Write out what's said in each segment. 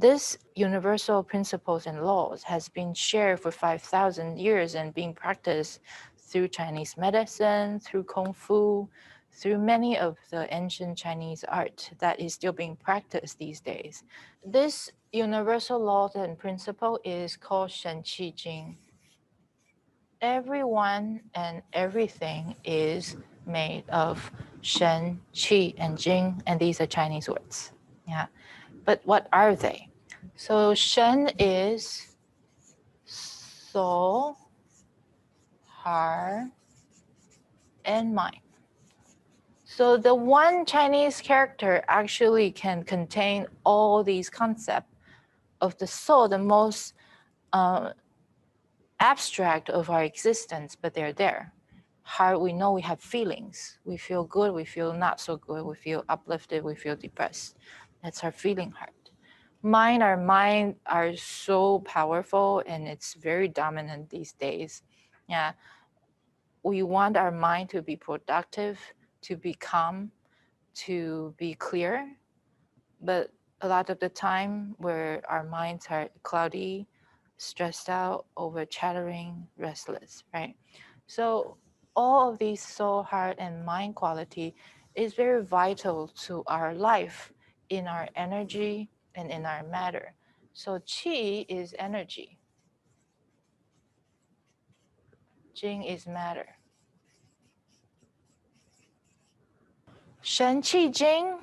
this universal principles and laws has been shared for 5,000 years and being practiced through Chinese medicine, through Kung Fu, through many of the ancient Chinese art that is still being practiced these days. This universal law and principle is called Shen Qi Jing. Everyone and everything is made of Shen, Qi, and Jing, and these are Chinese words. Yeah, but what are they? So Shen is soul, heart, and mind. So the one Chinese character actually can contain all these concepts of the soul, the most abstract of our existence, but they're there. Heart, we know we have feelings. We feel good, we feel not so good, we feel uplifted, we feel depressed. That's our feeling heart. Our mind are so powerful and it's very dominant these days. Yeah, we want our mind to be productive, to be calm, to be clear, but a lot of the time where our minds are cloudy, stressed out, over chattering, restless, right? So all of these soul, heart, and mind quality is very vital to our life, in our energy and in our matter. So qi is energy, jing is matter. Shen qi jing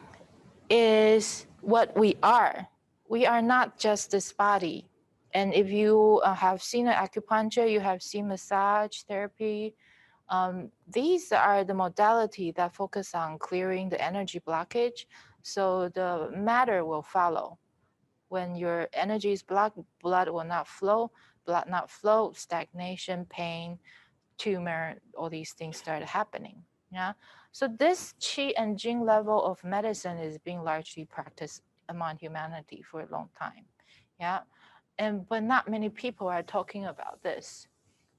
is what we are. We are not just this body. And if you have seen an acupuncture, you have seen massage therapy, these are the modality that focus on clearing the energy blockage, so the matter will follow. When your energy is blocked, blood will not flow, stagnation, pain, tumor, all these things start happening. Yeah. So this qi and jing level of medicine is being largely practiced among humanity for a long time. Yeah. But not many people are talking about this.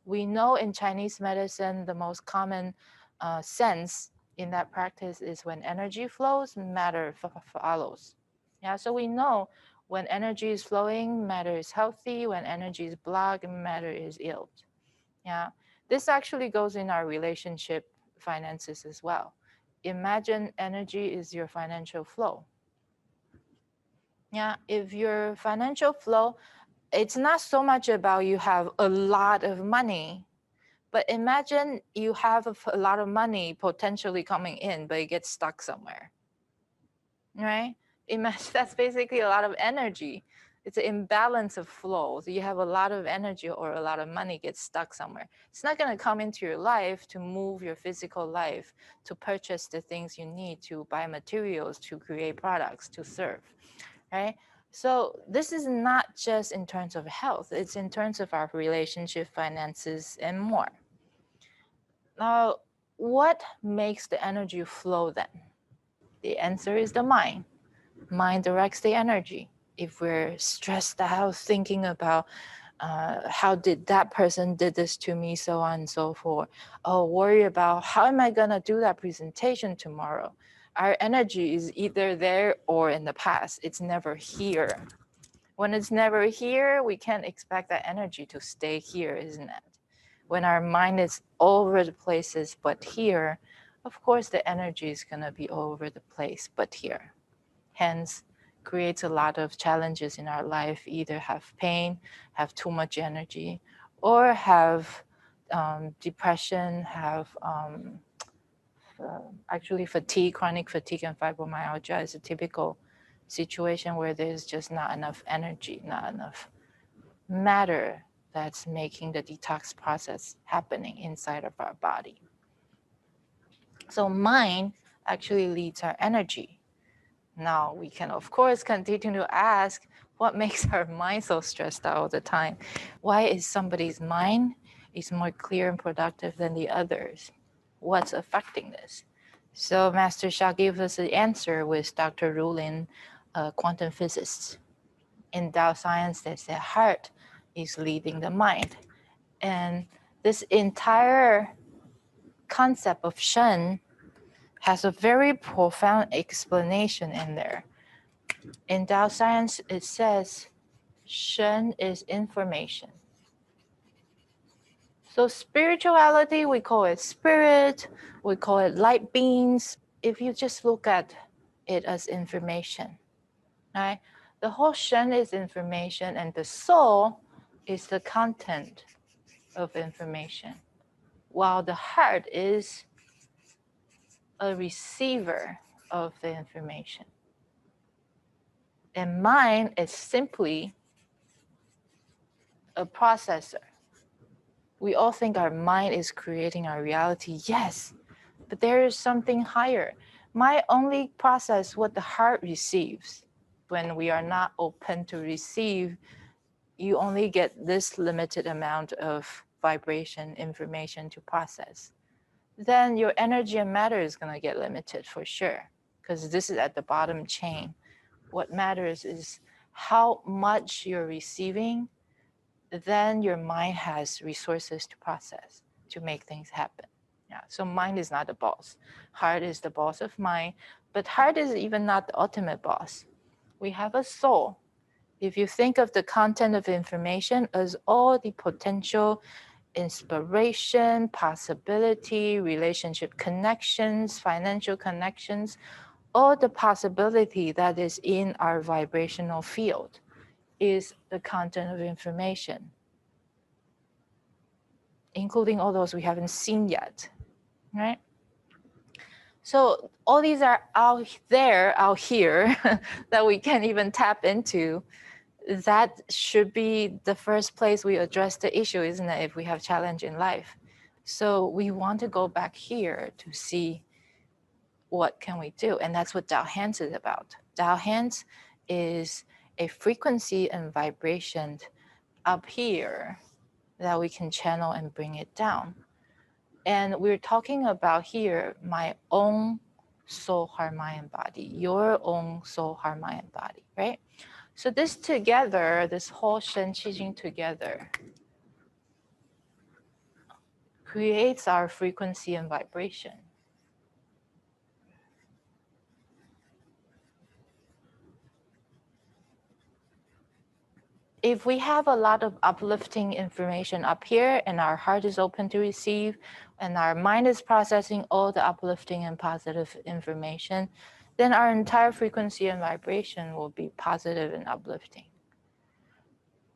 We know in Chinese medicine, the most common sense in that practice is when energy flows, matter follows. Yeah, so we know when energy is flowing, matter is healthy. When energy is blocked, matter is ill. Yeah, this actually goes in our relationship finances as well. Imagine energy is your financial flow. Yeah, if your financial flow, it's not so much about you have a lot of money, but imagine you have a lot of money potentially coming in, but it gets stuck somewhere, right? Imagine that's basically a lot of energy. It's an imbalance of flows. You have a lot of energy or a lot of money gets stuck somewhere. It's not going to come into your life to move your physical life, to purchase the things you need, to buy materials, to create products, to serve, right? So this is not just in terms of health. It's in terms of our relationship, finances, and more. Now, what makes the energy flow then? The answer is the mind. Mind directs the energy. If we're stressed out thinking about how did that person did this to me, so on and so forth, or worry about how am I gonna do that presentation tomorrow, our energy is either there or in the past. It's never here. When it's never here, we can't expect that energy to stay here, isn't it? When our mind is all over the places but here, of course the energy is going to be all over the place but here. Hence, creates a lot of challenges in our life, either have pain, have too much energy, or have depression, have actually fatigue, chronic fatigue and fibromyalgia is a typical situation where there's just not enough energy, not enough matter that's making the detox process happening inside of our body. So mind actually leads our energy. Now we can of course continue to ask, what makes our mind so stressed out all the time? Why is somebody's mind is more clear and productive than the others? What's affecting this? So Master Sha gave us the answer with Dr. Rulin, a quantum physicist. In Tao science, they say heart is leading the mind. And this entire concept of Shen has a very profound explanation in there. In Tao science, it says Shen is information. So spirituality, we call it spirit, we call it light beings. If you just look at it as information, right? The whole Shen is information, and the soul is the content of information, while the heart is a receiver of the information. And mind is simply a processor. We all think our mind is creating our reality. Yes, but there is something higher. Mind only process what the heart receives. When we are not open to receive, you only get this limited amount of vibration information to process. Then your energy and matter is going to get limited for sure, because this is at the bottom chain. What matters is how much you're receiving, then your mind has resources to process, to make things happen. Yeah. So mind is not the boss. Heart is the boss of mind, but heart is even not the ultimate boss. We have a soul. If you think of the content of information as all the potential inspiration, possibility, relationship connections, financial connections, all the possibility that is in our vibrational field is the content of information, including all those we haven't seen yet, right? So all these are out there, out here, that we can't even tap into. That should be the first place we address the issue, isn't it, if we have challenge in life? So we want to go back here to see what can we do. And that's what Dao Hands is about. Dao Hands is a frequency and vibration up here that we can channel and bring it down. And we're talking about here my own soul, heart, mind, and body, your own soul, heart, mind, and body, right? So this together, this whole Shen Qi Jing together creates our frequency and vibration. If we have a lot of uplifting information up here and our heart is open to receive and our mind is processing all the uplifting and positive information, then our entire frequency and vibration will be positive and uplifting.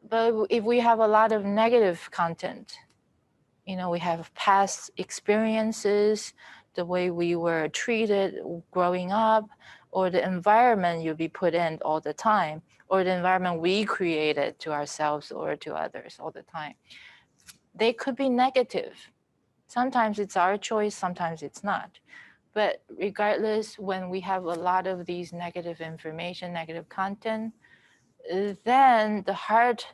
But if we have a lot of negative content, we have past experiences, the way we were treated growing up, or the environment you'll be put in all the time, or the environment we created to ourselves or to others all the time. They could be negative. Sometimes it's our choice, sometimes it's not. But regardless, when we have a lot of these negative information, negative content, then the heart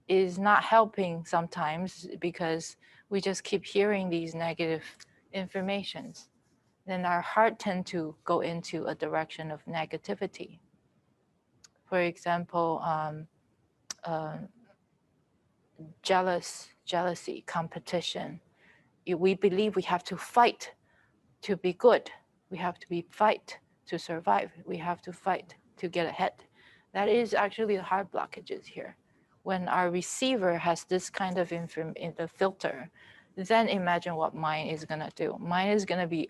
is not helping sometimes because we just keep hearing these negative informations. Then our heart tend to go into a direction of negativity. For example, jealousy, competition. We believe we have to fight to be good. We have to fight to survive. We have to fight to get ahead. That is actually the heart blockages here. When our receiver has this kind of in the filter, then imagine what mind is gonna do. Mind is gonna be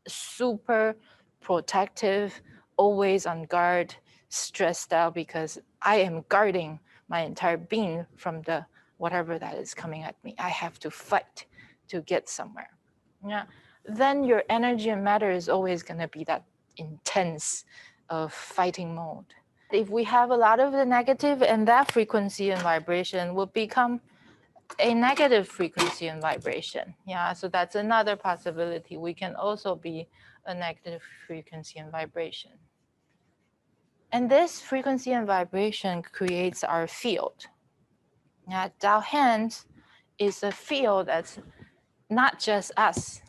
super protective, always on guard, stressed out because I am guarding my entire being from the whatever that is coming at me. I have to fight to get somewhere. Yeah. Then your energy and matter is always going to be that intense of fighting mode. If we have a lot of the negative, and that frequency and vibration will become a negative frequency and vibration. Yeah, so that's another possibility. We can also be a negative frequency and vibration. And this frequency and vibration creates our field. Now, Dao Hands is a field that's not just us.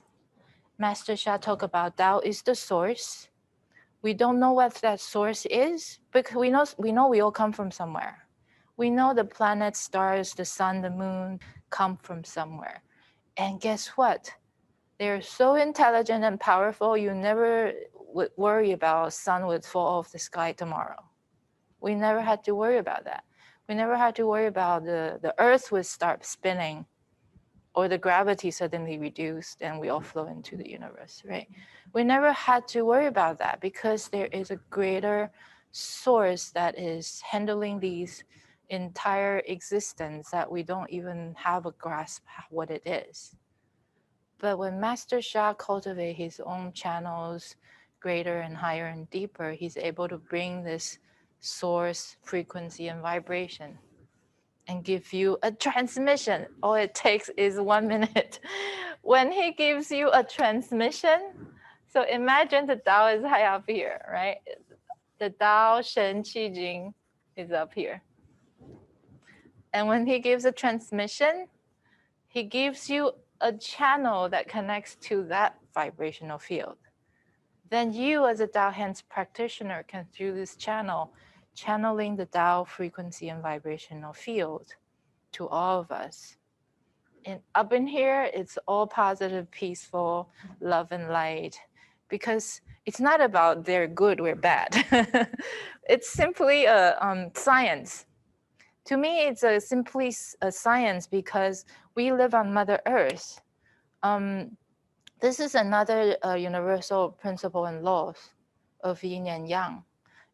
Master Sha talked about Tao is the source. We don't know what that source is, because we know we all come from somewhere. We know the planets, stars, the sun, the moon come from somewhere. And guess what? They're so intelligent and powerful, you never would worry about sun would fall off the sky tomorrow. We never had to worry about that. We never had to worry about the earth would start spinning or the gravity suddenly reduced and we all flow into the universe, right? We never had to worry about that because there is a greater source that is handling these entire existence that we don't even have a grasp what it is. But when Master Sha cultivate his own channels, greater and higher and deeper, he's able to bring this source, frequency, and vibration and give you a transmission. All it takes is 1 minute. When he gives you a transmission, so imagine the Tao is high up here, right? The Tao Shen Qi Jing is up here. And when he gives a transmission, he gives you a channel that connects to that vibrational field. Then you as a Tao Hands practitioner can through this channel, channeling the Tao frequency and vibrational field to all of us. And up in here, it's all positive, peaceful, love and light, because it's not about they're good, we're bad. It's simply a science. To me, it's simply a science because we live on Mother Earth. This is another universal principle and laws of yin and yang.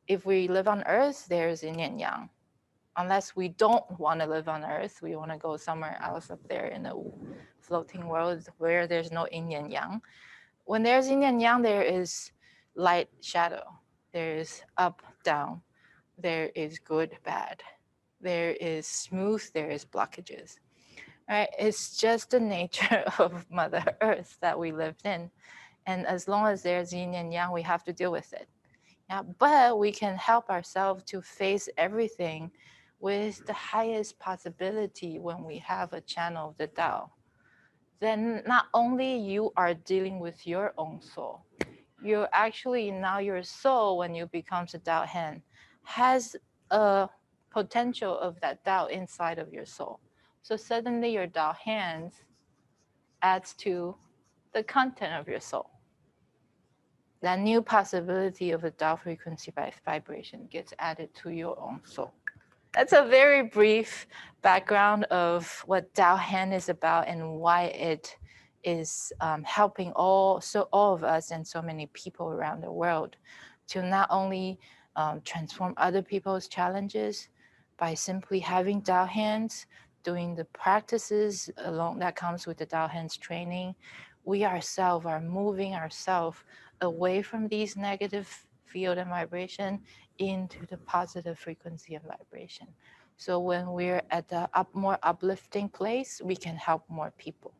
If we live on Earth, there's yin and yang. Unless we don't want to live on Earth, we want to go somewhere else up there in the floating world where there's no yin and yang. When there's yin and yang, there is light, shadow. There is up, down. There is good, bad. There is smooth, there is blockages. Right? It's just the nature of Mother Earth that we lived in. And as long as there's yin and yang, we have to deal with it. Yeah, but we can help ourselves to face everything with the highest possibility when we have a channel of the Tao. Then not only you are dealing with your own soul, you actually now your soul, when you become a Tao Hand, has a potential of that Tao inside of your soul. So suddenly your Tao Hands adds to the content of your soul. That new possibility of a Tao frequency by vibration gets added to your own soul. That's a very brief background of what Tao Hand is about and why it is helping all of us and so many people around the world to not only transform other people's challenges by simply having Tao Hands, doing the practices along that comes with the Tao Hands training. We ourselves are moving ourselves away from these negative field and vibration into the positive frequency and vibration. So when we're at the more uplifting place, we can help more people.